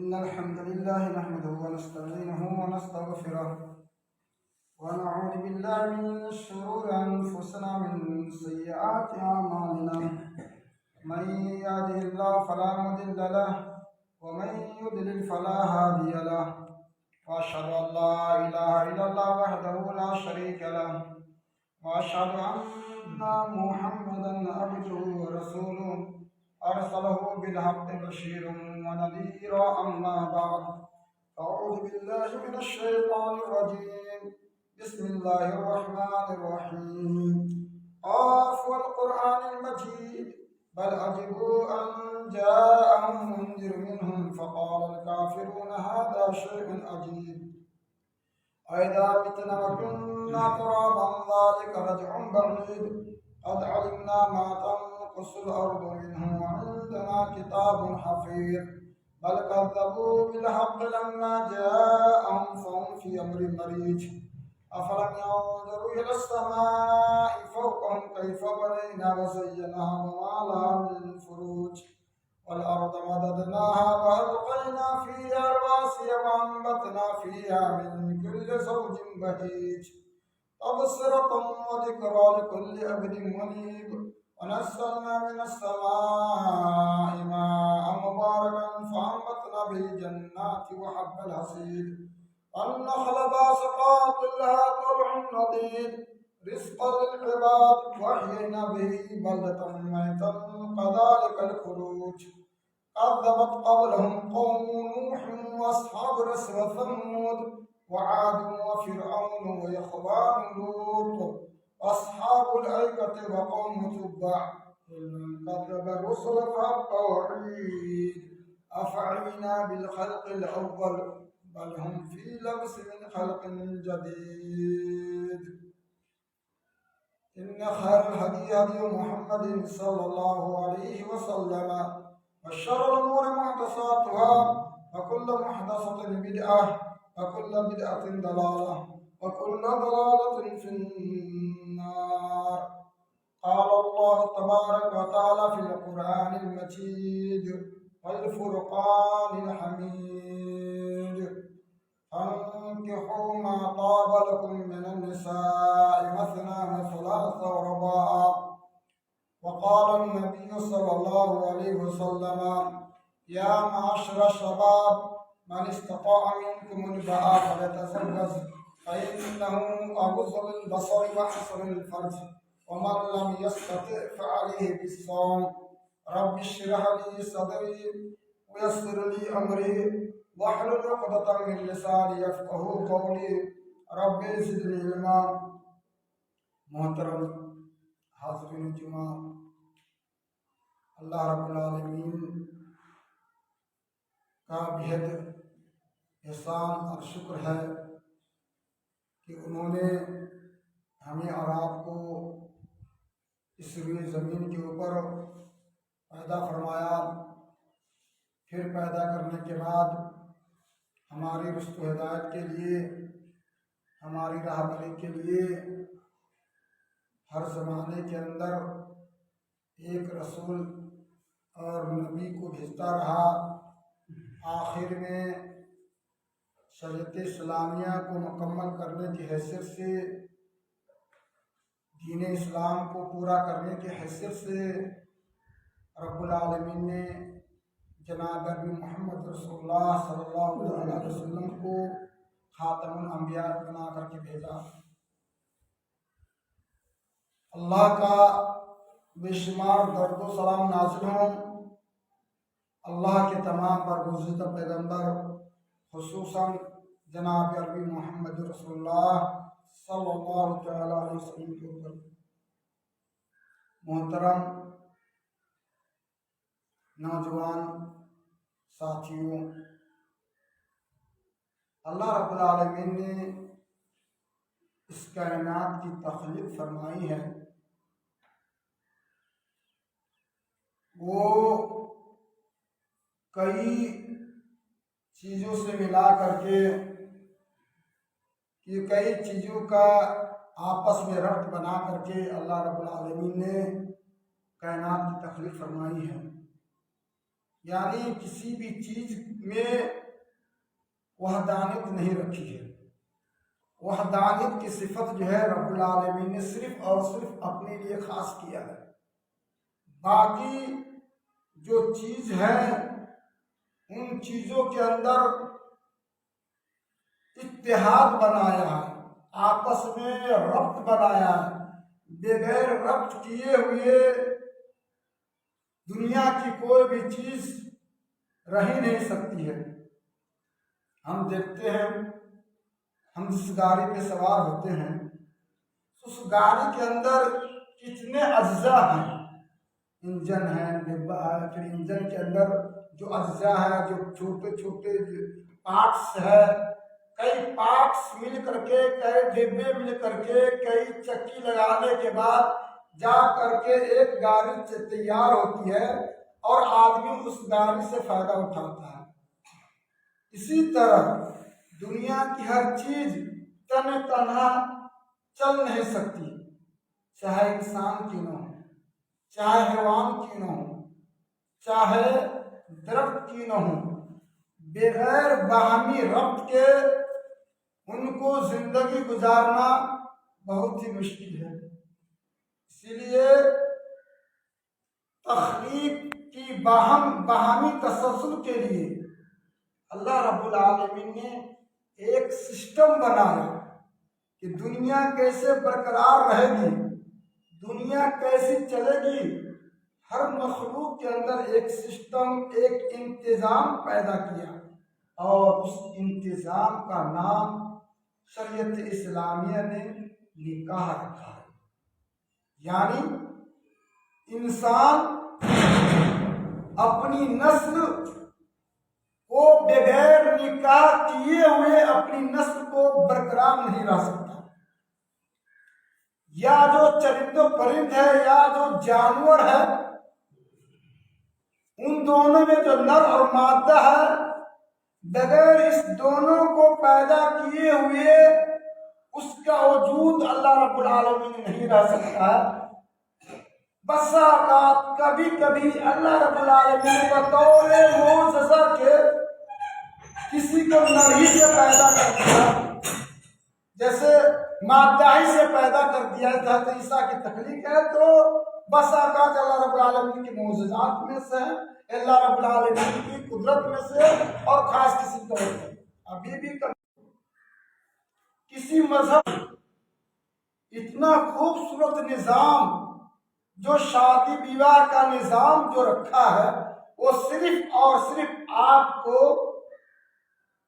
إن الحمد لله نحمده ونستعينه ونستغفره ونعوذ بالله من شرور أنفسنا من سيئات أعمالنا. من يهده الله فلا مضل له ومن يضلل فلا هادي له، وأشهد أن لا إله إلا الله وحده لا شريك له، وأشهد أن محمدا عبده ورسوله أرسله بالحق بشيرا ونذيرا. أما بعد، أعوذ بالله من الشيطان الرجيم. بسم الله الرحمن الرحيم. قاف والقرآن المجيد بل عجبوا أن جاءهم منذر منهم فقال الكافرون هذا شيء عجيب. أإذا متنا وكنا ترابا ذلك رجع بعيد. قد علمنا ما تنقص الأرض منهم وعندنا كتاب حفيظ. بل كذبوا بالحق لما جاءهم فهم في أمر مريج. أفلم ينظروا إلى السماء فوقهم كيف بنينا وزيناها وما لها من فروج. والأرض مددناها وألقينا فيها رواسي وأنبتنا فيها من كل زوج بهيج. تبصرة وذكرى لكل عبد منيب. ونزلنا من السماء ماء مباركا فأنبتنا به جنات وحب الحصيد. والنخل باسقات لها طلع نضيد رزقا للعباد. وأحيينا به بلدة ميتا كذلك الخروج. كذبت قبلهم قوم نوح وأصحاب الرس وثمود وعاد وفرعون وإخوان لوط وأصحاب الأيكة وقوم تبع. كذب الرسل فحق وعيد. أفعينا بالخلق الأول بل هم في لبس من خلق جديد. إن خير الهدي هدي محمد صلى الله عليه وسلم، وشر الأمور محدثاتها، وكل محدثة بدعة، وكل بدعة ضلالة، وكل ضلالة في النار. قال الله تبارك وتعالى في القرآن المجيد والفرقان الحميد: فانكحوا ما طاب لكم من النساء مثنى وثلاث ورباع. وقال النبي صلى الله عليه وسلم: يا معشر الشباب من استطاع منكم الباء فليتزوج فإنه أغض للبصر وأحسن للفرج، ومن لم يستطع فعليه بالصوم. رب اشرح لي صدري ويسر لي أمري واحلل عقدة من لساني يفقهوا قولي. رب زدني علما. محترم حاضرین جمعہ، اللہ رب العالمین کا بہت احسان اور شکر ہے کہ انہوں نے ہمیں اور آپ کو اس روئے زمین کے اوپر پیدا فرمایا. پھر پیدا کرنے کے بعد ہماری رشد و ہدایت کے لیے، ہماری رہبری کے لیے ہر زمانے کے اندر ایک رسول اور نبی کو بھیجتا رہا. آخر میں شریعت اسلامیہ کو مکمل کرنے کی حیثیت سے، دین اسلام کو پورا کرنے کی حیثیت سے رب العالمین نے جناب نبی محمد رسول اللہ صلی اللہ علیہ وسلم کو خاتم الانبیاء بنا کر کے بھیجا. اللہ کا بے شمار درد و سلام نازل ہوں اللہ کے تمام برگزیدہ پیغمبر، خصوصاً جناب عربی محمد رسول اللہ صلی اللہ علیہ وسلم کے اوپر. محترم نوجوان ساتھیوں، اللہ رب العالمین نے اس کائنات کی تخلیق فرمائی ہے. وہ کئی چیزوں سے ملا کر کے، کہ کئی چیزوں کا آپس میں ربط بنا کر کے اللہ رب العالمین نے کائنات کی تخلیق فرمائی ہے. یعنی کسی بھی چیز میں وحدانیت نہیں رکھی ہے۔ وحدانیت کی صفت جو ہے رب العالمین نے صرف اور صرف اپنے لیے خاص کیا ہے۔ باقی جو چیز ہے ان چیزوں کے اندر اتحاد بنایا ہے، آپس میں ربط بنایا ہے۔ بغیر ربط کیے ہوئے دنیا کی کوئی بھی چیز رہ ہی نہیں سکتی ہے۔ ہم دیکھتے ہیں، ہم جس گاڑی پہ سوار ہوتے ہیں اس گاڑی کے اندر کتنے اجزاء ہیں، انجن ہے، ڈبہ ہے، پھر انجن کے اندر جو اجزاء ہے، جو چھوٹے چھوٹے پارٹس ہے، کئی پارٹس مل کر کے، کئی ڈبے مل کر کے، کئی چکی لگانے کے بعد جا کر کے ایک گاڑی تیار ہوتی ہے اور آدمی اس گاڑی سے فائدہ اٹھاتا ہے۔ اسی طرح دنیا کی ہر چیز تن تنہا چل نہیں سکتی، چاہے انسان کی نہ ہو، چاہے حیوان کی نہ ہو، چاہے درخت کی نہ ہو، بغیر باہمی ربط کے ان کو زندگی گزارنا بہت ہی مشکل ہے۔ اسی لیے تخلیق کی باہمی تسلسل کے لیے اللہ رب العالمین نے ایک سسٹم بنایا کہ دنیا کیسے برقرار رہے گی، دنیا کیسی چلے گی۔ ہر مخلوق کے اندر ایک سسٹم، ایک انتظام پیدا کیا اور اس انتظام کا نام شریعت اسلامیہ نے نکاح رکھا ہے۔ یعنی انسان اپنی نسل کو بغیر نکاح کیے ہوئے اپنی نسل کو برقرار نہیں رہ سکتا۔ یا جو چرند و پرند ہے یا جو جانور ہے، ان دونوں میں جو نر اور مادہ ہے، بغیر اس دونوں کو پیدا کیے ہوئے اس کا وجود اللہ رب العالمین نہیں رہ سکتا ہے۔ بس اوقات کبھی کبھی اللہ رب العالمین بطور معجزہ کے کسی کو نر ہی سے پیدا کر دیا، جیسے مادہ ہی سے پیدا کر دیا تھا، تو عیسیٰ کی تخلیق ہے تو بس اوقات اللہ رب العالمین کے معجزات میں سے، اللہ رب العالمین کی قدرت میں سے اور خاص کسی طور پر ابھی بھی کسی مذہب اتنا خوبصورت نظام جو شادی بیواہ کا نظام جو رکھا ہے، وہ صرف اور صرف آپ کو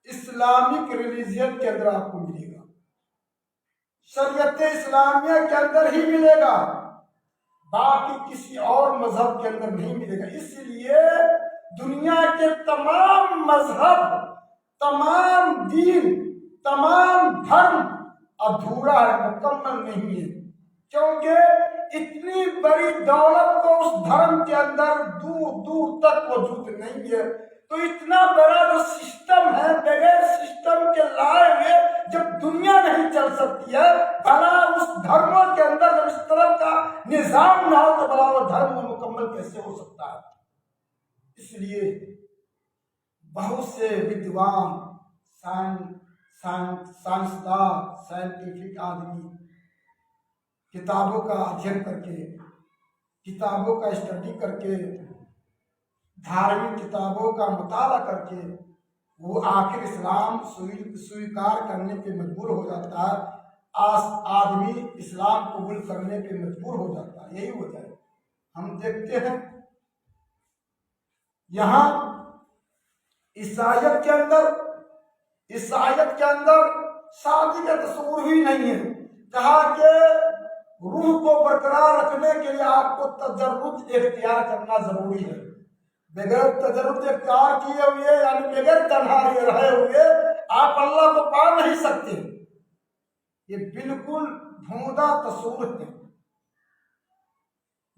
اسلامک ریلیجن کے اندر آپ کو ملے گا، شریعت اسلامیہ کے اندر ہی ملے گا، باقی کسی اور مذہب کے اندر نہیں ملے گا۔ اس لیے دنیا کے تمام مذہب، تمام دین، تمام دھرم ادھورا ہے، مکمل نہیں ہے، کیونکہ اتنی بڑی دولت تو اس دھرم کے اندر دور دور تک موجود نہیں ہے۔ تو اتنا بڑا جو سسٹم ہے، بغیر سسٹم کے لائے ہوئے جب دنیا نہیں چل سکتی ہے، بھلا اس دھرموں کے اندر جب اس طرح کا نظام نہ ہو تو بھلا وہ دھرم مکمل کیسے ہو سکتا ہے؟ اس لیے بہت سے ودوان، سائنسدان، سائنٹیفک آدمی کتابوں کا ادھین کر کے، کتابوں کا اسٹڈی کر کے، دھارمک کتابوں کا مطالعہ کر کے وہ آخر اسلام سویکار کرنے پہ مجبور ہو جاتا ہے، آدمی اسلام قبول کرنے پہ مجبور ہو جاتا ہے۔ یہی وجہ ہے ہم دیکھتے ہیں یہاں عیسائیت کے اندر شادی کا تصور ہی نہیں ہے۔ کہا کہ روح کو برقرار رکھنے کے لیے آپ کو تجرد اختیار کرنا ضروری ہے، بغیر تجرد اختیار کیے ہوئے یعنی بغیر تنہائی رہے ہوئے آپ اللہ کو پا نہیں سکتے۔ یہ بالکل بھونڈا تصور ہے،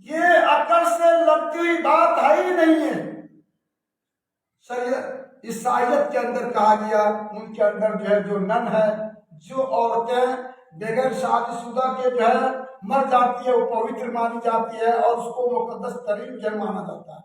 یہ عقل سے لگتی ہوئی بات ہے ہی نہیں ہے۔ عیسائیت کے اندر کہا گیا، ان کے اندر جو ہے جو نن ہے، جو عورتیں بغیر شادی شدہ کے جو ہے مر جاتی ہے، وہ پوتر مانی جاتی ہے اور اس کو مقدس ترین جو مانا جاتا ہے۔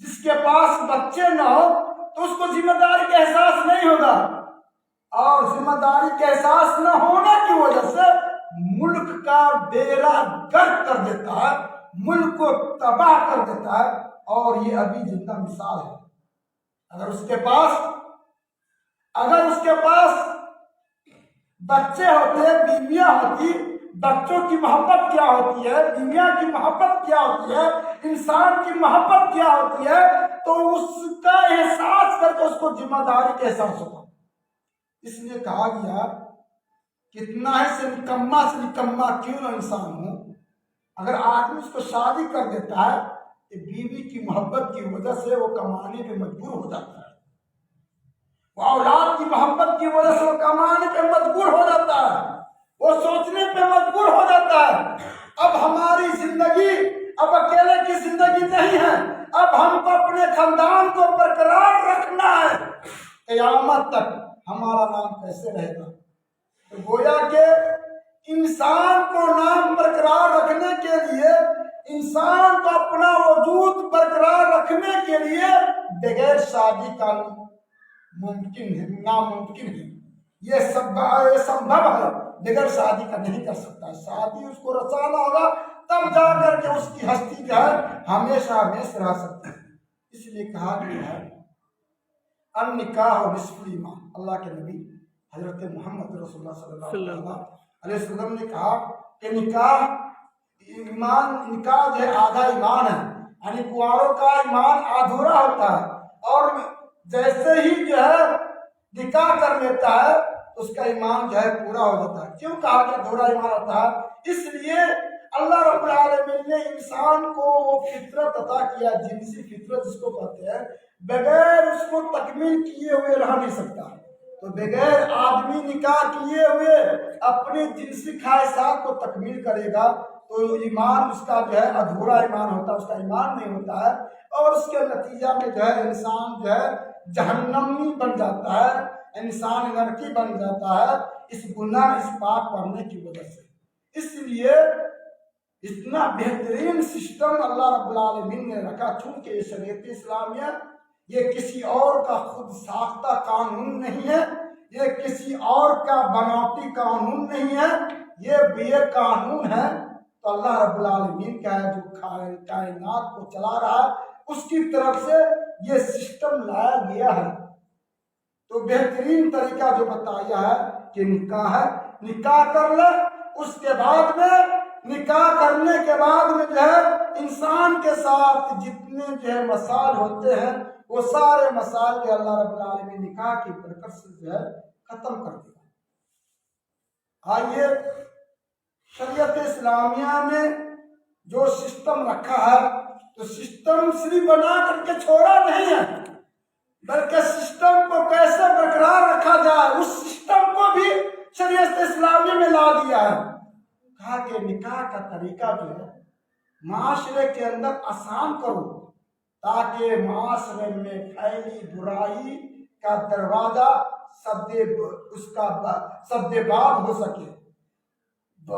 جس کے پاس بچے نہ ہو تو اس کو ذمہ داری کا احساس نہیں ہوگا، اور ذمہ داری کا احساس نہ ہونے کی وجہ سے ملک کا بیڑا گرک کر دیتا ہے، ملک کو تباہ کر دیتا ہے۔ اور یہ ابھی زندہ مثال ہے۔ اگر اس کے پاس بچے ہوتے، بیویاں ہوتی، بچوں کی محبت کیا ہوتی ہے، بیویاں کی محبت کیا ہوتی ہے، انسان کی محبت کیا ہوتی ہے، تو اس کا احساس کر کے اس کو ذمہ داری کا احساس ہوتا۔ اس لیے کہا گیا کتنا ہی سے نکما کیوں نہ انسان ہو، اگر آدمی اس کو شادی کر دیتا ہے تو بیوی کی محبت کی وجہ سے وہ کمانے پہ مجبور ہو جاتا ہے، وہ اولاد کی محبت کی وجہ سے وہ کمانے پہ مجبور ہو جاتا ہے، وہ سوچنے پہ مجبور ہو جاتا ہے اب ہماری زندگی اب اکیلے کی زندگی نہیں ہے، اب ہم کو اپنے خاندان کو برقرار رکھنا ہے، قیامت تک ہمارا نام کیسے رہے گا؟ تو گویا کہ انسان کو نام برقرار رکھنے کے لیے، انسان کو اپنا وجود برقرار رکھنے کے لیے بغیر شادی کا ممکن ہے، ناممکن ہے، یہ سمبھو ہے، بغیر شادی کا نہیں کر سکتا۔ شادی اس کو رچانا ہوگا، تب جا کر کے اس کی ہستی جو ہے ہمیشہ ہمیشہ رہ سکتی ہے۔ اس لیے کہا گیا ہے النکاح نصف ایمان، اللہ کے نبی حضرت محمد رسول اللہ صلی اللہ علیہ وسلم نے کہا کہ نکاح جو ہے آدھا ایمان ہے، یعنی کنواروں کا ایمان ادھورا ہوتا ہے، اور جیسے ہی جو ہے نکاح کر لیتا ہے اس کا ایمان جو ہے پورا ہو جاتا ہے۔ کیوں کہا کہ ادھورا ایمان ہوتا ہے؟ اس لیے اللہ رب العالمین نے انسان کو وہ فطرت عطا کیا، جنسی فطرت جس کو کہتے ہیں، بغیر اس کو تکمیل کیے ہوئے رہ نہیں سکتا۔ تو بغیر آدمی نکاح کیے ہوئے اپنی جنسی خواہشات کو تکمیل کرے گا تو ایمان اس کا جو ہے ادھورا ایمان ہوتا ہے، اس کا ایمان نہیں ہوتا ہے، اور اس کے نتیجہ میں جو ہے انسان جو ہے جہنمی بن جاتا ہے، انسان نرکی بن جاتا ہے، اس گناہ اس پاک پڑھنے کی وجہ سے۔ اس لیے اتنا بہترین سسٹم اللہ رب العالمین نے رکھا، چونکہ یہ شریعت اسلامیہ یہ کسی اور کا خود ساختہ قانون نہیں ہے، یہ کسی اور کا بناوٹی قانون نہیں ہے، یہ قانون ہے تو اللہ رب العالمین کا ہے جو کائنات کو چلا رہا ہے، اس کی طرف سے یہ سسٹم لایا گیا ہے۔ تو بہترین طریقہ جو بتایا ہے کہ نکاح ہے، نکاح کر لے، اس کے بعد میں نکاح کرنے کے بعد میں جو ہے انسان کے ساتھ جتنے جو ہے مسائل ہوتے ہیں وہ سارے مسائل جو اللہ رب العالمین نکاح کی برکت سے جو ہے ختم کر دیا۔ آئیے شریعت اسلامیہ میں جو سسٹم رکھا ہے تو سسٹم صرف بنا کر کے چھوڑا نہیں ہے، بلکہ سسٹم کو کیسے برقرار رکھا جائے اس سسٹم کو بھی شریعت اسلامیہ میں لا دیا ہے۔ کہا کہ نکاح کا طریقہ جو ہے معاشرے کے اندر آسان کرو تاکہ معاشرے میں پھیلی برائی کا دروازہ سد باب ہو سکے،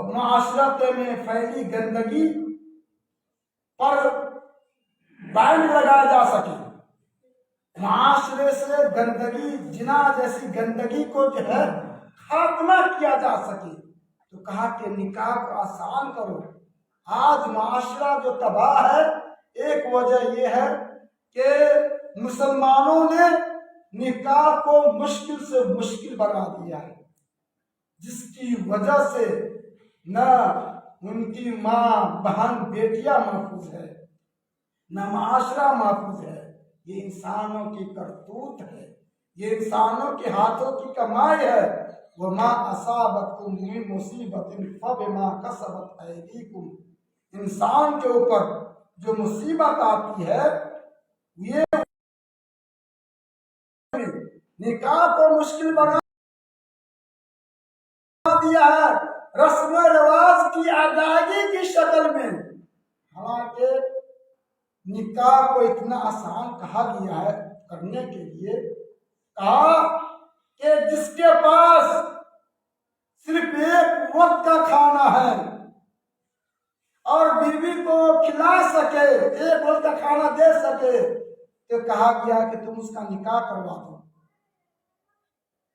معاشرے میں پھیلی گندگی پر بین لگایا جا سکے، معاشرے سے گندگی جنا جیسی گندگی کو جو ہے خاتمہ کیا جا سکے۔ تو کہا کہ نکاح کو آسان کرو۔ آج معاشرہ جو تباہ ہے ایک وجہ یہ ہے کہ مسلمانوں نے نکاح کو مشکل سے مشکل بنا دیا ہے، جس کی وجہ سے نہ ان کی ماں بہن بیٹیاں محفوظ ہے، نہ معاشرہ محفوظ ہے۔ یہ انسانوں کی کرتوت ہے، یہ انسانوں کے ہاتھوں کی کمائی ہے۔ وَمَا أَصَابَكُم مِّن مُّصِيبَةٍ فَبِمَا كَسَبَتْ أَيْدِيكُمْ، انسان کے اوپر جو مصیبت آتی ہے یہ نکاح کو مشکل بنا دیا ہے، رسم و رواج کی ادائیگی کی شکل میں۔ حالانکہ نکاح کو اتنا آسان کہا گیا ہے کرنے کے لیے، کہا کہ جس کے پاس صرف ایک وقت کا کھانا ہے اور بیوی کو کھلا سکے، ایک وقت کا کھانا دے سکے، کہ کہا گیا کہ تم اس کا نکاح کروا دو۔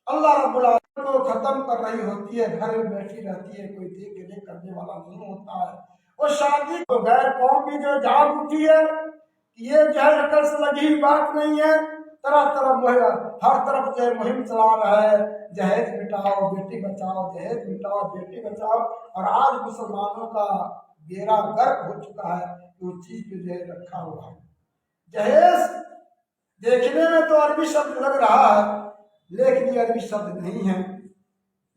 اللہ رب العالمین کو ختم کر رہی ہوتی ہے، گھر میں بیٹھی رہتی ہے، کوئی دیکھ کے کرنے والا نہیں ہوتا ہے۔ وہ شادی کو غیر قوم بھی جو جاگ اٹھی ہے، یہ جو ہے عقل سے لگی ہوئی بات نہیں ہے، طرح طرح ہر طرف جو ہے مہم چلا رہا ہے، جہیز مٹاؤ بیٹی بچاؤ، جہیز مٹاؤ بیٹی بچاؤ۔ اور آج مسلمانوں کا بیڑا غرق ہو چکا ہے کہ اس چیز پہ جو ہے رکھا ہوا ہے۔ جہیز دیکھنے میں تو عربی شبد لگ رہا ہے، لیکن یہ عربی شبد نہیں ہے۔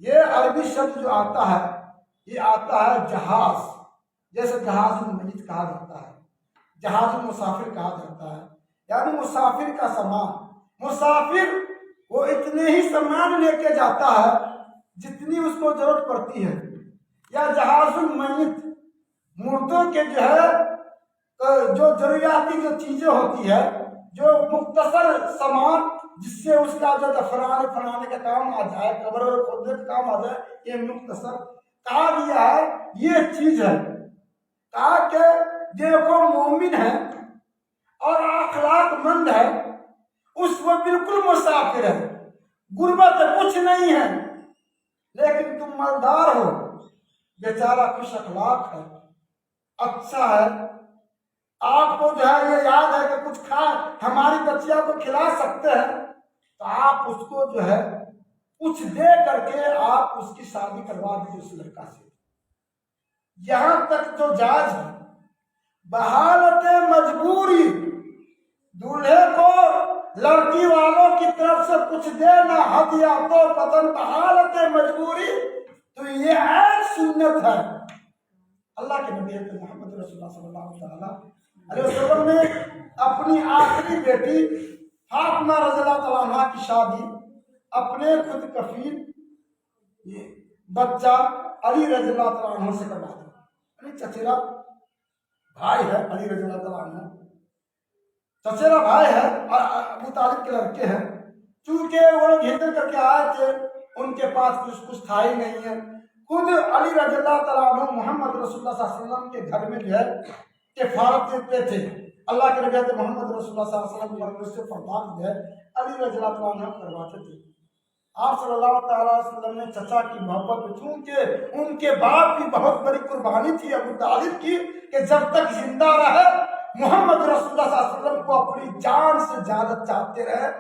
یہ عربی شبد جو آتا ہے، یہ آتا ہے جہاز، جیسے جہاز المیت کہا جاتا ہے، جہاز المسافر کہا جاتا ہے، یعنی مسافر کا سامان۔ مسافر وہ اتنے ہی سامان لے کے جاتا ہے جتنی اس کو ضرورت پڑتی ہے۔ یا جہاز المیت، مردوں کے جو ہے جو ضروریاتی جو چیزیں ہوتی ہے، جو مختصر سامان جس سے اس کا جو دفنانے کا کام آ جائے، قبر کھودنے کا کام آ جائے، یہ مختصر کہا گیا ہے۔ یہ چیز ہے کہا کہ دیکھو مومن ہے اور اخلاق مند ہے، اس وہ بالکل مسافر ہے، غربت کچھ نہیں ہے، لیکن تم مالدار ہو، بیچارہ خوش اخلاق ہے، اچھا ہے، آپ کو جو ہے یہ یاد ہے کہ کچھ ہماری بچیاں کو کھلا سکتے ہیں، تو آپ اس کو جو ہے کچھ دے کر کے آپ اس کی شادی کروا دیجیے اس لڑکا سے۔ یہاں تک جو جائز ہے، بحالت مجبوری دولہے کو لڑکی والوں کی طرف سے کچھ دینا، ہدیہ تو پتن بحالت مجبوری، تو یہ ایک سنت ہے۔ اللہ کے نبی محمد رسول اللہ صلی اللہ علیہ وسلم نے اپنی آخری بیٹی فاطمہ رضی اللہ تعالیٰ عنہ کی شادی اپنے خود کفیل بچہ علی رضی اللہ تعالیٰ عنہ سے کروا دی۔ یعنی چچیرا بھائی ہے علی رضی اللہ تعالیٰ عنہ، چچیرا بھائی ہے اور ابو طالب کے لڑکے ہیں۔ چونکہ وہ لوگ ہجرت کر کے آئے تھے، ان کے پاس کچھ تھا ہی نہیں ہے۔ خود علی رضی اللہ تعالیٰ عنہ محمد رسول اللہ صلی اللہ علیہ وسلم کے گھر میں جو ہے کفارت دیتے تھے۔ اللہ کے نبی محمد رسول اللہ صلی اللہ علیہ وسلم سے فرمان جو ہے علی رضی اللہ تعالیٰ عنہ کرواتے تھے۔ آپ صلی اللہ تعالیٰ علیہ وسلم نے چچا کی محبت میں، چونکہ ان کے باپ کی بہت بڑی قربانی تھی ابو طالب کی، کہ جب تک زندہ رہے محمد رسول اللہ صلی اللہ علیہ وسلم کو اپنی جان سے زیادہ چاہتے رہے،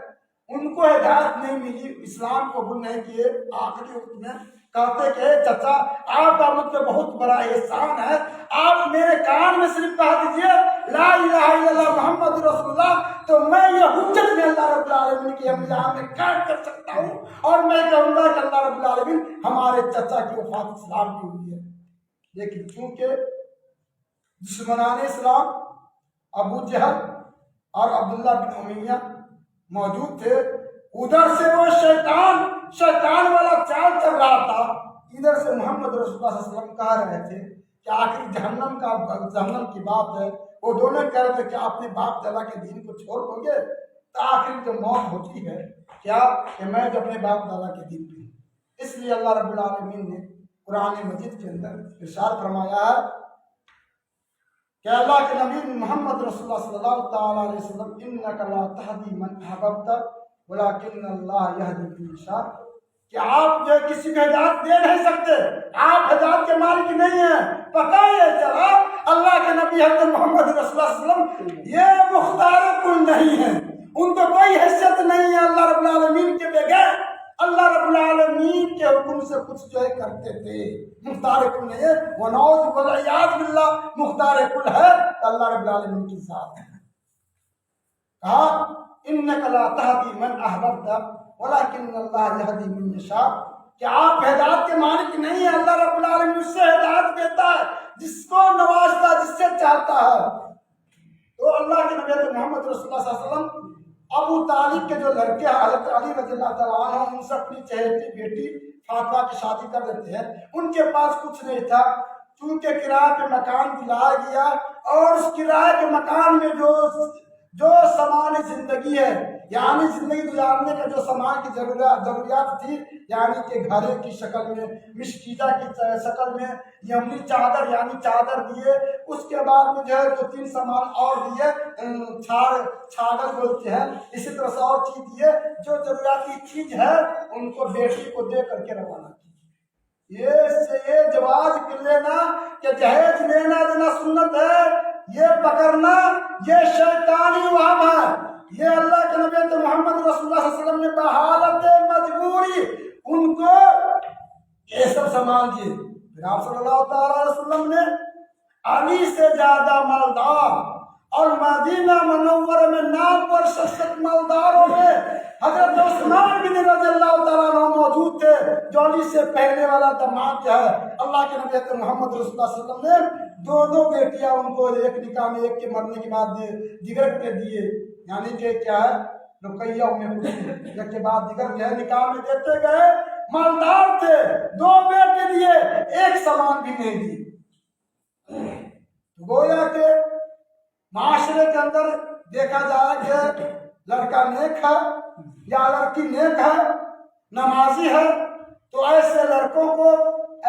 ان کو ہدایت نہیں ملی، اسلام قبول نہیں کیے۔ آخری وقت میں کہتے کہ چچا آپ کا مجھ پہ بہت بڑا احسان ہے، آپ میرے کان میں صرف کہہ دیجئے لا الہ الا اللہ محمد رسول اللہ، تو میں یہ حجت میں اللہ رب العالمین کی امجاد میں قائم کر سکتا ہوں، اور میں کہوں گا کہ اللہ رب العالمین ہمارے چچا کی وفات اسلام کی ہوئی ہے۔ لیکن چونکہ دشمنان اسلام ابو جہل اور عبداللہ بن امیہ موجود تھے، ادھر سے وہ شیطان والا چال چل رہا تھا، ادھر سے محمد رسول اللہ صلی اللہ علیہ وسلم کہہ رہے تھے کہ آخر جہنم کی بات ہے، وہ دونوں کہہ رہے تھے کہ اپنے باپ دادا کے دین کو چھوڑ دو گے تو آخر جو موت ہوتی ہے کیا کہ میں جو اپنے باپ دادا کے دین پہ ہوں۔ اس لیے اللہ رب العالمین نے قرآن مجید کے اندر ارشاد فرمایا ہے کہ اللہ کے نبی محمد رسول اللہ صلی اللہ تعالیٰ علیہ وسلم انک لا تہدی من احببت ولکن اللہ یہدی من یشاء، کہ آپ جو کسی کو ہدایت دے نہیں سکتے، آپ ہدایت کے مالک نہیں ہیں۔ پتہ یہ چلا اللہ کے نبی حضرت محمد رسول اللہ صلی اللہ علیہ وسلم یہ مختار کل نہیں ہے، ان کو کوئی حیثیت نہیں ہے اللہ رب العالمین کے بغیر۔ اللہ رب العالمین کے حکم سے کچھ جو ہے کرتے تھے، مختار کل نہیں ہے، ونعوذ والعیاذ باللہ مختار کل ہے اللہ رب العالمین کی ذات ہے۔ کہا انک لا تہدی من احببت ولکن اللہ یہدی من یشاء، کہ آپ ہدایت کے مالک نہیں ہیں، اللہ رب العالمین اس سے ہدایت دیتا ہے جس کو نوازتا، جس سے چاہتا ہے۔ تو اللہ کے نبی محمد رسول اللہ صلی اللہ علیہ وسلم ابو طالب کے جو لڑکے حضرت علی رضی اللہ تعالیٰ عنہ، ان سے اپنی چہیتی بیٹی فاطمہ کی شادی کر دیتے ہیں۔ ان کے پاس کچھ نہیں تھا، چونکہ کرائے پہ مکان دلایا گیا، اور اس کرائے کے مکان میں جو سامان زندگی ہے، یعنی زندگی گزارنے کا جو سامان کی ضروریات تھی، یعنی کہ گھڑے کی شکل میں، مشکیزہ کی شکل میں، یمنی چادر یعنی چادر دیے، اس کے بعد میں جو ہے 2-3 سامان اور دیے، چھاگل بولتے ہیں، اسی طرح سے اور چیز دیے، جو ضروریاتی چیز ہے ان کو بیٹی کو دے کر کے روانہ کیجیے۔ یہ جواز کر لینا کہ جہیز لینا دینا سنت ہے، یہ پکڑنا یہ شیطانی وہم ہے۔ یہ اللہ کے نبی محمد رسول اللہ صلی اللہ علیہ وسلم نے بحالت مجبوری ان کو یہ سب سامان دیے۔ پھر آپ صلی اللہ تعالی علیہ وسلم نے علی سے زیادہ مالدار اور مدینہ منورہ میں نام پر شخصیت مالداروں میں حضرت عثمان بن رضی اللہ تعالیٰ عنہ موجود تھے، جو علی سے پہلے والا داماد ہے۔ اللہ کے نبی محمد رسول اللہ صلی اللہ علیہ وسلم نے 2 بیٹیاں ان کو ایک نکاح میں، ایک کے مرنے کے بعد دیگر کے دیے، یعنی کہ کیا ہے رقیہ ایک کے بعد دیگر جو ہے نکاح میں دیتے گئے۔ مالدار تھے، 2 بیٹے دیے، ایک سامان بھی نہیں دیے۔ گویا کہ معاشرے کے اندر دیکھا جائے کہ لڑکا نیک ہے یا لڑکی نیک ہے، نمازی ہے، تو ایسے لڑکوں کو،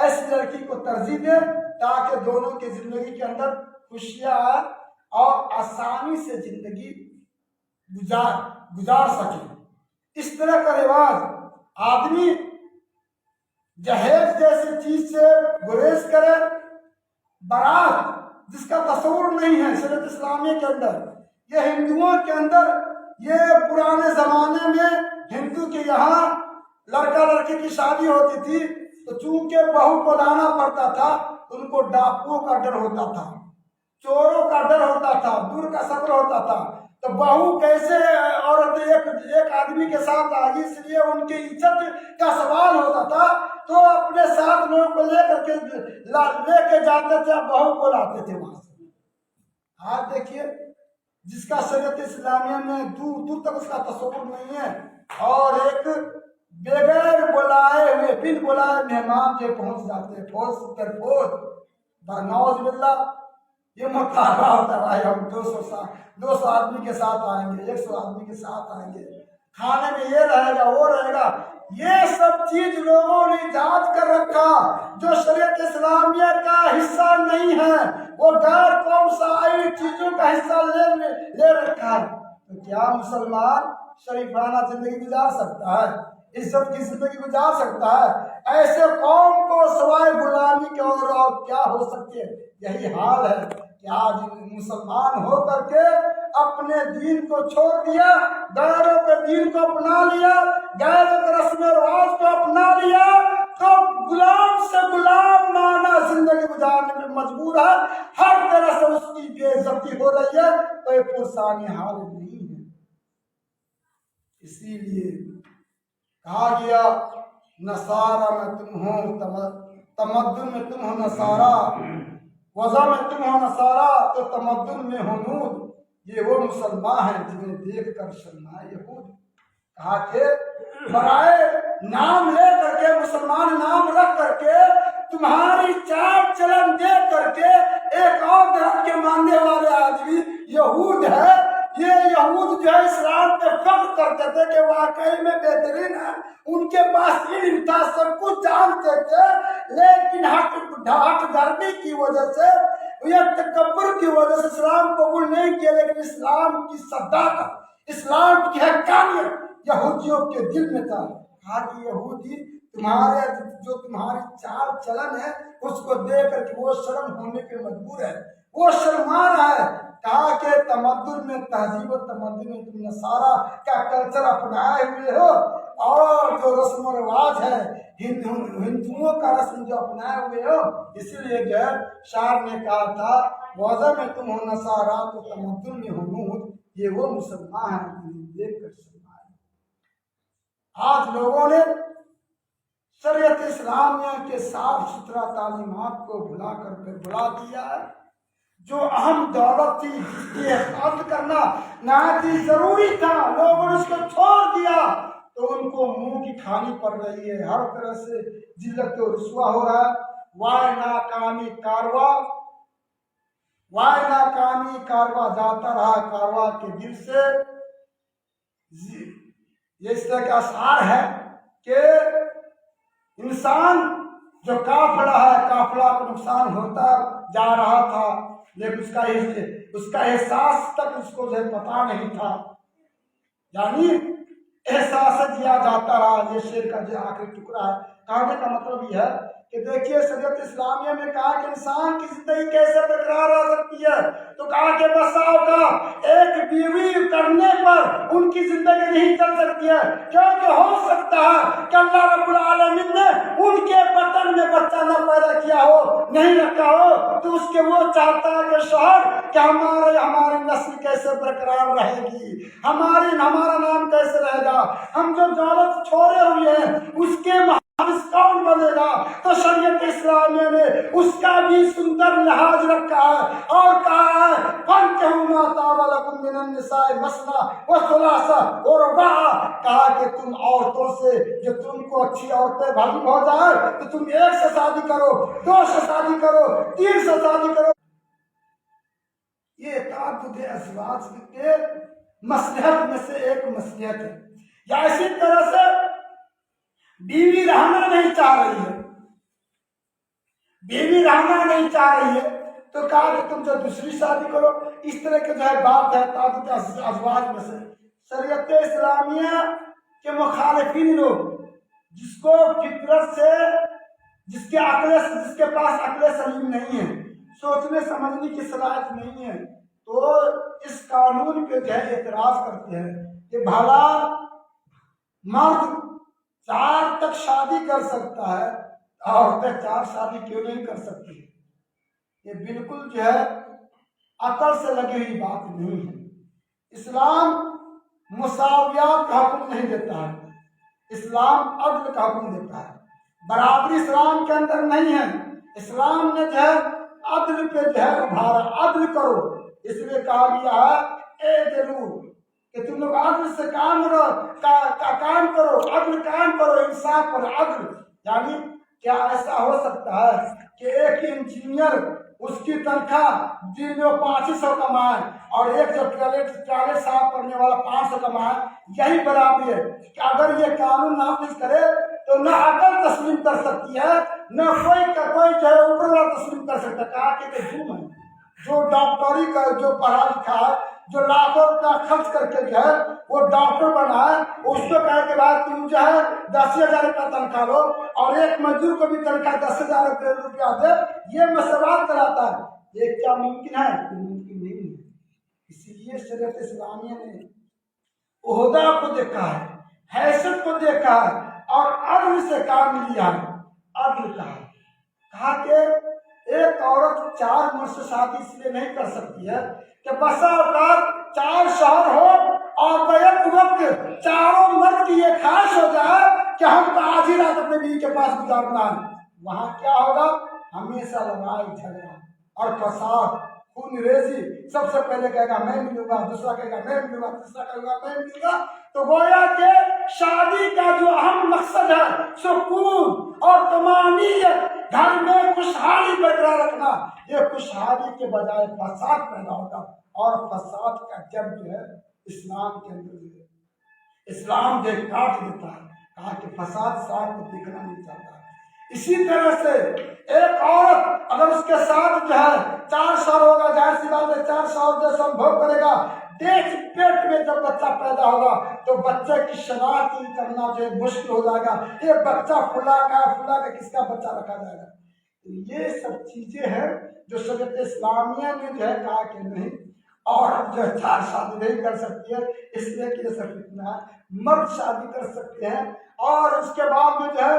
ایسی لڑکی کو ترجیح دے تاکہ دونوں کی زندگی کے اندر خوشیاں آئے اور آسانی سے زندگی گزار سکے۔ اس طرح کا رواج آدمی جہیز جیسی چیز سے گریز کرے، بارات جس کا تصور نہیں ہے شریعت اسلامیہ کے اندر، یہ ہندوؤں کے اندر، یہ پرانے زمانے میں ہندو کے یہاں لڑکا لڑکی کی شادی ہوتی تھی تو چونکہ بہو کو لانا پڑتا تھا، ان کو ڈاکوؤں کا ڈر ہوتا تھا، چوروں کا ڈر ہوتا تھا، دور کا سفر ہوتا تھا، تو بہو کیسے عورت ایک آدمی کے ساتھ آ گئی، اس لیے ان کی عزت کا سوال ہوتا تھا، تو اپنے ساتھ لوگوں کو لے کے جاتے تھے، بہو کو لاتے تھے وہاں سے۔ آج دیکھیے جس کا شریعت اسلامیہ میں دور دور تک اس کا تصور نہیں ہے، اور ایک بغیر بلائے ہوئے، بن بلائے مہمان جو پہنچ جاتے ہیں، فوج پر فوج، نعوذ باللہ، یہ مطالبہ ہوتا ہے بھائی ہم 200 آدمی کے ساتھ آئیں گے، 100 آدمی کے ساتھ آئیں گے، کھانے میں یہ رہے گا وہ رہے گا۔ یہ سب چیز لوگوں نے ایجاد کر رکھا جو شریعت اسلامیہ کا حصہ نہیں ہے، وہ غیر قوم سے آئی چیزوں کا حصہ لے رکھا ہے۔ تو کیا مسلمان شریفانہ زندگی گزار سکتا ہے، عزت کی زندگی گزار سکتا ہے؟ ایسے قوم کو سوائے غلامی کے اور کیا ہو سکتے؟ یہی حال ہے کہ آج مسلمان ہو کر کے اپنے دین کو چھوڑ دیا، غیروں کے دین کو اپنا لیا، غیروں کے رسم و رواج کو اپنا لیا، تو غلام سے غلام مانا زندگی گزارنے میں مجبور ہے، ہر طرح سے اس کی بے عزتی ہو رہی ہے، تو یہ پرسانی حال نہیں ہے۔ اسی لیے کہا گیا نصارہ میں تم ہو، تمدن میں تم ہو نصارہ، وضع میں تم ہو نصارہ تو تمدن میں ہو نور۔ یہ وہ مسلمان ہیں جنہیں دیکھ کر شرمائے یہود۔ کہا کہ برائے نام لے کر کے، مسلمان نام رکھ کر کے، تمہاری چال چلن دیکھ کر کے ایک اور دھرم کے ماننے والے آدمی یہود ہے، یہ یہود جو ہے اسلام پہ فخر کرتے تھے کہ واقعی میں بہترین ہے، ان کے پاس علم تھا، سب کچھ جانتے تھے، لیکن حق دھرمی کی وجہ سے یا تکبر کی وجہ سے اسلام قبول نہیں کیا۔ لیکن اسلام کی صداقت، اسلام کی حقانیت یہودیوں کے دل میں تھا۔ کہا کہ یہودی تمہاری چال چلن ہے، اس کو دیکھ کر کے وہ شرم ہونے پہ مجبور ہے، وہ شرما رہا ہے۔ کہا کہ تمدن میں، تہذیب و تمدن میں تم نصارہ کا کلچر اپنائے ہوئے ہو، اور جو رسم و رواج ہے ہندوؤں کا رسم جو اپنائے ہوئے ہو، اسی لیے جو ہے شاعر نے کہا تھا وضع میں تم ہو نصارہ تو تمدن میں ہو نور۔ یہ وہ مسلمان ہیں جنہیں دیکھ کر شرمائے۔ آج لوگوں نے شریعت اسلامیہ کے صاف ستھرا تعلیمات کو بھلا دیا ہے۔ جو اہم دولت تھی جس کی حفاظت کرنا نہایت ہی ضروری تھا، لوگوں نے اس کو چھوڑ دیا تو ان کو منہ کی کھانی پڑ رہی ہے، ہر طرح سے ذلت و رسوا ہو رہا ہے۔ وائے ناکامی کارواں جاتا رہا کارواں کے دل سے، یہ اس طرح کا اشعار ہے کہ انسان جو قافلہ ہے، قافلہ کو نقصان ہوتا جا رہا تھا، لیکن اس کا احساس تک اس کو پتا نہیں تھا، یعنی احساس دیا جاتا رہا۔ یہ شعر کا جو آخری ٹکڑا ہے، کہنے کا مطلب یہ ہے کہ دیکھیے شریعت اسلامیہ میں کہا کہ انسان کی زندگی کیسے برقرار رہ سکتی ہے، تو کہا کہ بسا اوقات ایک بیوی کرنے پر ان کی زندگی نہیں چل سکتی ہے، کیونکہ ہو سکتا ہے کہ اللہ رب العالمین نے ان کے بطن میں بچہ نہ پیدا کیا ہو، نہیں رکھا ہو، تو اس کے وہ چاہتا ہے کہ شوہر کہ ہماری نسل کیسے برقرار رہے گی، ہمارا نام کیسے رہے گا، ہم جو دولت چھوڑے ہوئے ہیں اس کے کون بنے گا۔ تو شریعت اسلامیہ نے اس کا بھی سندر لحاظ رکھا ہے اور کہا ہے فَانكِحُوا مَا طَابَ لَكُم مِّنَ النِّسَاءِ مَثْنَىٰ وَثُلَاثَ وَرُبَاعَ، کہا کہ تم عورتوں سے جو تم کو اچھی عورتیں معلوم ہو جائے تو تم 1 سے شادی کرو، 2 سے شادی کرو، 3 سے شادی کرو۔ یہ تعدد ازواج کے مصلحت میں سے ایک مصلحت ہے۔ یا اسی طرح سے بیوی رہنا نہیں چاہ رہی ہے، بیوی رہنا نہیں چاہ رہی ہے تو کہا کہ تم جو دوسری شادی کرو۔ اس طرح کے جو ہے بات ہے تعدد ازواج میں سے۔ شریعت اسلامیہ کے مخالفین لوگ، جس کو فطرت سے جس کے پاس عقل سلیم نہیں ہے، سوچنے سمجھنے کی صلاحیت نہیں ہے، تو اس قانون پہ جو ہے اعتراض کرتے ہیں کہ بھلا مرد 4 تک شادی کر سکتا ہے، عورتیں 4 شادی کیوں نہیں کر سکتی؟ یہ بالکل جو ہے عقل سے لگی ہوئی بات نہیں ہے۔ اسلام مساویات کا حکم نہیں دیتا ہے، اسلام عدل کا حکم دیتا ہے۔ برابری اسلام کے اندر نہیں ہے۔ اسلام نے جو ہے عدل پہ جو ہے ابھارا، عدل کرو، اس لیے کہا گیا ہے اے دلو کہ تم لوگ عدل سے کام کرو، عدل قائم کرو، انصاف پر عدل۔ یعنی کیا ایسا ہو سکتا ہے کہ ایک انجینئر اس کی تنخواہ دن میں 500 کمائے اور ایک جو ٹوائلٹ صاف کرنے والا 500 کمائے؟ یہی برابری ہے کہ اگر یہ قانون نافذ کرے تو نہ عقل تسلیم کر سکتی ہے، نہ کوئی جو ہے اوپر والا تسلیم کر سکتا ہے۔ کہا کہ ظلم ہے۔ جو ڈاکٹری کا جو پڑھا لکھا ہے، جو لاکھوں روپیہ خرچ کر کے جو ہے وہ ڈاکٹر بنا ہے، اس کو کہے کہ بھائی تم جو ہے 10,000 روپیہ تنخواہ لو اور ایک مزدور کو بھی تنخواہ 10,000 روپیہ دے، یہ مساوات کراتا ہے۔ یہ کیا ممکن ہے؟ ممکن نہیں ہے۔ اسی لیے شریعت اسلامیہ نے عہدہ کو دیکھا ہے، حیثیت کو دیکھا ہے اور عدل سے کام لیا ہے۔ عدل کہا کہ ایک عورت 4 مرد سے شادی اس لیے نہیں کر سکتی ہے کہ بسا اوقات 4 شوہر ہو اور بیک وقت چاروں مرد کی یہ خواہش ہو جائے کہ ہم کو آج ہی رات اپنے بیوی کے پاس گزارنا ہے۔ وہاں کیا ہوگا؟ ہمیشہ لڑائی جھگڑا اور فساد، خون ریزی۔ سب سے پہلے کہے گا میں ملوں گا، دوسرا کہے گا میں ملوں گا، تیسرا کہے گا میں ملوں گا۔ تو گویا کہ شادی کا جو اہم مقصد ہے سکون اور طمانینت، گھر میں خوشحالی برقرار رکھنا، یہ خوشحالی کے بجائے فساد پیدا ہوتا، اور فساد کا جب جو ہے اسلام کے اندر اسلام جو کاٹ دیتا ہے، کہا کہ فساد اسلام کو دیکھنا نہیں چاہتا۔ اسی طرح سے ایک عورت اگر اس کے ساتھ جو ہے 4 شوہر ہوگا، ظاہر سی بات ہے 4 شوہر جو سمبھوگ کرے گا، پیٹ میں جب بچہ پیدا ہوگا تو بچے کی شناخت کرنا جو ہے مشکل ہو جائے گا۔ یہ بچہ فلاں کا کس کا بچہ رکھا جائے گا؟ یہ سب چیزیں ہیں جو شریعت اسلامیہ نے جو ہے کہا کہ نہیں، عورت جو ہے 4 شادی نہیں کر سکتی ہے، اس لیے کہ یہ سب فتنہ ہے۔ مرد شادی کر سکتے ہیں، اور اس کے بعد میں جو ہے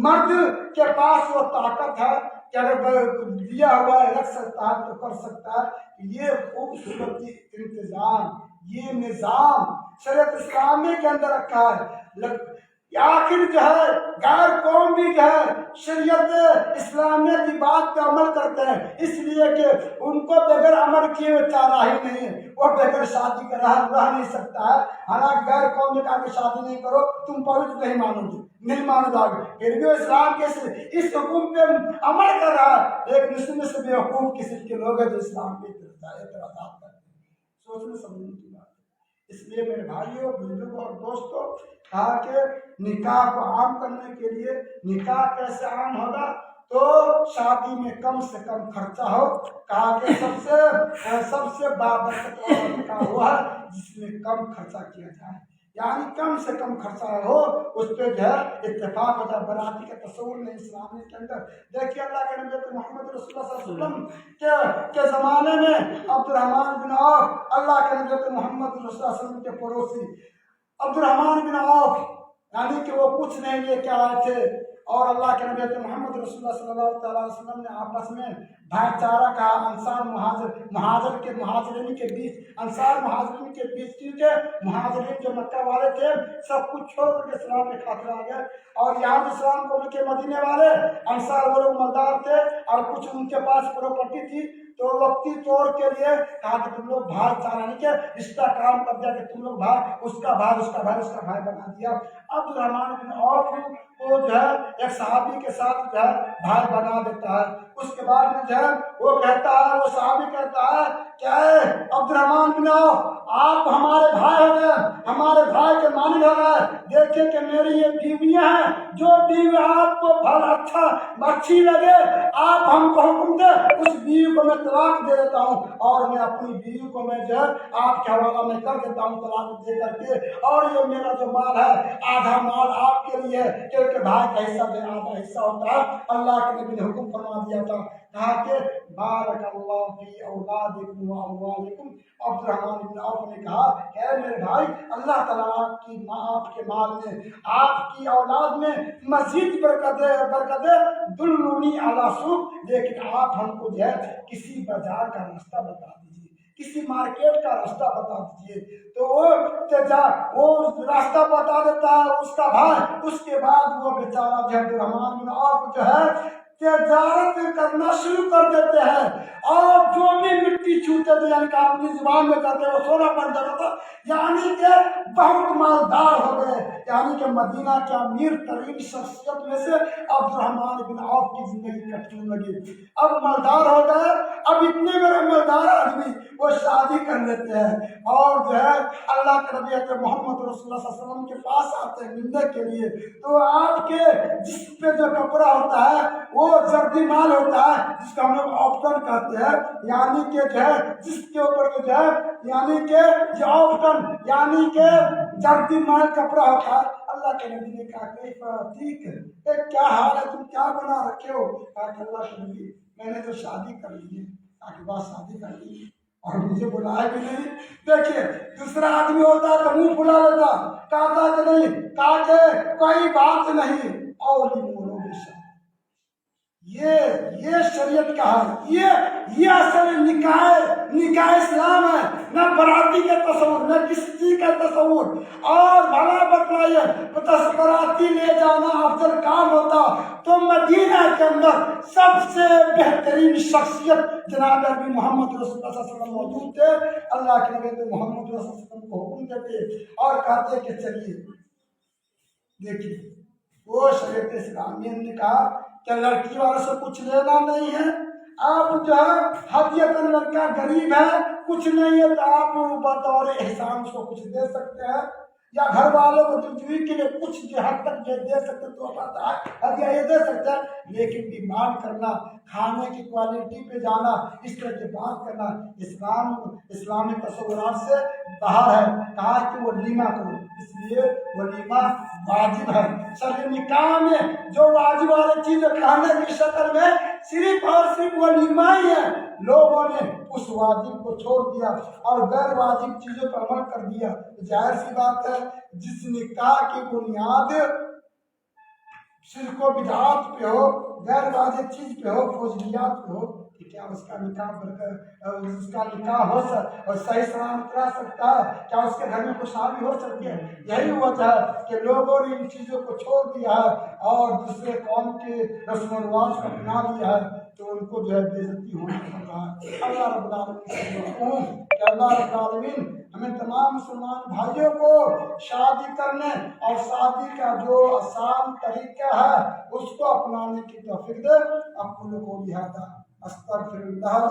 مرد کے پاس وہ طاقت ہے کہ اگر دیا ہوا ہے رکھ سکتا ہے تو کر سکتا ہے۔ یہ خوبصورت انتظام، یہ نظام شریعت اسلامی کے اندر رکھا ہے۔ آخر جو ہے غیر قوم بھی جو ہے شریعت اسلامیہ کی بات پہ عمل کرتے ہیں، اس لیے کہ ان کو بغیر عمل کیے ہوئے چارہ ہی نہیں ہے، وہ بغیر شادی کا رہ نہیں سکتا ہے۔ حالانکہ غیر قوم نے کہا کہ شادی نہیں کرو، تم پولیس نہیں مانو گے، نہیں مانو گے، پھر بھی اسلام کے اس حکم پہ عمل کر رہا ہے۔ ایک مسلم سے بے حقوق قسم کے لوگ ہیں جو اسلام پہ اعتراضات کرتے ہیں۔ سوچنے سمجھنے کی بات ہے۔ اس لیے میرے بھائیوں بزرگوں اور دوستوں کہا کہ نکاح کو عام کرنے کے لیے نکاح کیسے عام ہوگا تو شادی میں کم سے کم خرچہ ہو. کہا کہ سب سے بابرکت والا نکاح وہ ہے جس میں کم خرچہ کیا جائے، یعنی کم سے کم خرچہ ہو، اس پہ جو ہے اتفاق ہو جائے. براتی کا تصور نہیں اسلام کے اندر. دیکھیے اللہ کے نبی محمد رسول اللہ صلی اللہ علیہ وسلم کے زمانے میں عبد الرحمن بن عوف، اللہ کے نبی محمد رسول اللہ صلی اللہ علیہ وسلم کے پڑوسی عبد الرحمن بن عوف، یعنی کہ وہ کچھ نہیں لے کے آئے تھے، اور اللہ کے نبی محمد رسول اللہ صلی اللہ علیہ وسلم نے آپس میں بھائی چارہ کہا. انصار مہاجرین کے بیچ، انصار مہاجرین کے بیچ، کیونکہ مہاجرین جو مکہ والے تھے سب کچھ چھوڑ کر کے اسلام کے خاطر آ گئے، اور یہاں اسلام کو کے مدینے والے انصار وہ لوگ مالدار تھے اور کچھ ان کے پاس پراپرٹی تھی، تو وقتی طور کے لیے کہا کہ تم لوگ بھائی چارہ نہیں کہ رشتہ کام کر دیا کہ تم لوگ بھائی، اس کا بھائی اس کا بھائی اس کا بھائی بنا دیا. عبد الرحمن بن عوف کو جو ہے ایک صحابی کے ساتھ جو ہے بھائی بنا دیتا ہے. اس کے بعد میں جو ہے وہ کہتا ہے، وہ صحابی کہتا ہے کہ اے عبد الرحمن بن عوف، آپ ہمارے بھائی ہو گئے، ہمارے بھائی کے مانند ہو گئے. دیکھیں کہ میری یہ بیویاں ہیں، جو بیوی آپ کو بھل اچھی لگے آپ ہم کو حکم دے، اس بیوی کو میں طلاق دے دیتا ہوں، اور میں اپنی بیوی کو میں جو ہے آپ کے حوالہ میں کر دیتا ہوں طلاق دے کر کے، اور یہ میرا جو مال ہے آدھا مال آپ کے لیے، کیونکہ بھائی کا حصہ میں آدھا حصہ ہوتا ہے. اللہ کے نبی نے حکم فرما دیا تھا، کہا کہ بارک اللہ فی اولادکم و اموالکم. عبد الرحمن بن عوف نے کہا کہ اے میرے بھائی، اللہ تعالیٰ آپ کے مال میں، آپ کی اولاد میں مزید برکت دے. دلونی علی سوق، لیکن آپ ہم کو جو ہے کسی بازار کا راستہ بتا دیجیے، کسی مارکیٹ کا راستہ بتا دیجیے. تو وہ راستہ بتا دیتا ہے اس کا بھائی. اس کے بعد وہ بیچارہ عبد الرحمن بن عوف جو ہے تجارت کرنا شروع کر دیتے ہیں، اور جو بھی مٹی چھوتے تھے، یعنی کہ اپنی زبان میں کہتے ہیں وہ سونا بن جاتا تھا، یعنی کہ بہت مالدار ہو گئے. یعنی کہ مدینہ کے امیر ترین شخصیت میں سے عبد الرحمن بن عوف کی زندگی کٹنے لگی. اب مالدار ہو گئے، اب اتنے بڑے مالدار آدمی وہ شادی کر لیتے ہیں، اور جو ہے اللہ کے نبی محمد رسول اللہ صلی اللہ علیہ وسلم کے پاس آتے ہیں ملنے کے لیے. تو آپ کے جسم پہ جو کپڑا ہوتا ہے وہ زردی مال ہوتا ہے، جس کو ہم لوگ آپٹن کہتے ہیں، یعنی کہ جو ہے جس کے اوپر جو ہے یعنی کہ جو آپٹن یعنی کہ زردی مال کپڑا ہوتا ہے. اللہ کے نبی نے کہا کہ ٹھیک ہے، کیا حال ہے، تم کیا بنا رکھے ہو؟ کہا کہ اللہ کے نبی میں نے تو شادی کر لی ہے. کہا بات شادی کر لی اور مجھے بلایا بھی نہیں. دیکھیے دوسرا آدمی ہوتا تو منہ پھلا لیتا، کہتا کہ نہیں، کہا کہ کوئی بات نہیں، اور یہ شریعت کا ہے، یہ اصل نکاح اسلام ہے. نہ براتی کا تصور، نہ کسی چیز کا تصور. اور بھلا بتلائیے براتی لے جانا افضل کام ہوتا تو مدینہ کے اندر سب سے بہترین شخصیت جناب نبی محمد رسول اللہ صلی اللہ علیہ وسلم موجود تھے. اللہ کے نبی محمد رسول اللہ صلی اللہ علیہ وسلم کو حکم دیتے اور کہتے کہ چلیے دیکھیے. وہ شریعت اسلامیہ نے کہا کہ لڑکی والوں سے کچھ لینا نہیں ہے، آپ جو ہے ہدیۃً، لڑکا غریب ہے کچھ نہیں ہے تو آپ بطور احسان اس کو کچھ دے سکتے ہیں، یا گھر والوں کو تجویز کے لیے کچھ جو حد تک جو دے سکتے تو ہدیہ یہ دے سکتے ہیں. لیکن ڈیمانڈ کرنا، کھانے کی کوالٹی پہ جانا، اس طرح کی بات کرنا اسلامی تصورات سے باہر ہے. کہا کہ ولیمہ کرو، اس لیے ولیمہ واجب ہے. شرع نکاح میں جو واجب والی چیز کھانے کی شکل میں صرف اور صرف ولیمہ ہی ہے. لوگوں نے اس واجب کو چھوڑ دیا اور غیر واجب چیزوں پر عمل کر دیا. ظاہر سی بات ہے جس نکاح کی بنیاد شرک و بدعات پہ ہو، غیر واجب چیز پہ ہو، فضولیات پہ ہو، کہ کیا اس کا نکاح ہو اور صحیح سلامت رہ سکتا ہے؟ کیا اس کے گھر میں خوشحالی ہو سکتی ہے؟ یہی وجہ ہے کہ لوگوں نے ان چیزوں کو چھوڑ دیا ہے اور دوسرے قوم کے رسم و رواج کو اپنا لیا ہے، تو ان کو جو ہے بے عزتی ہونا پڑ رہا ہے. اللہ رب العالمین کہ اللہ رب العالمین ہمیں تمام مسلمان بھائیوں کو شادی کرنے اور شادی کا جو آسان طریقہ ہے اس کو اپنانے کی توفیق دے. اقول قولی ھذا استغفر اللہ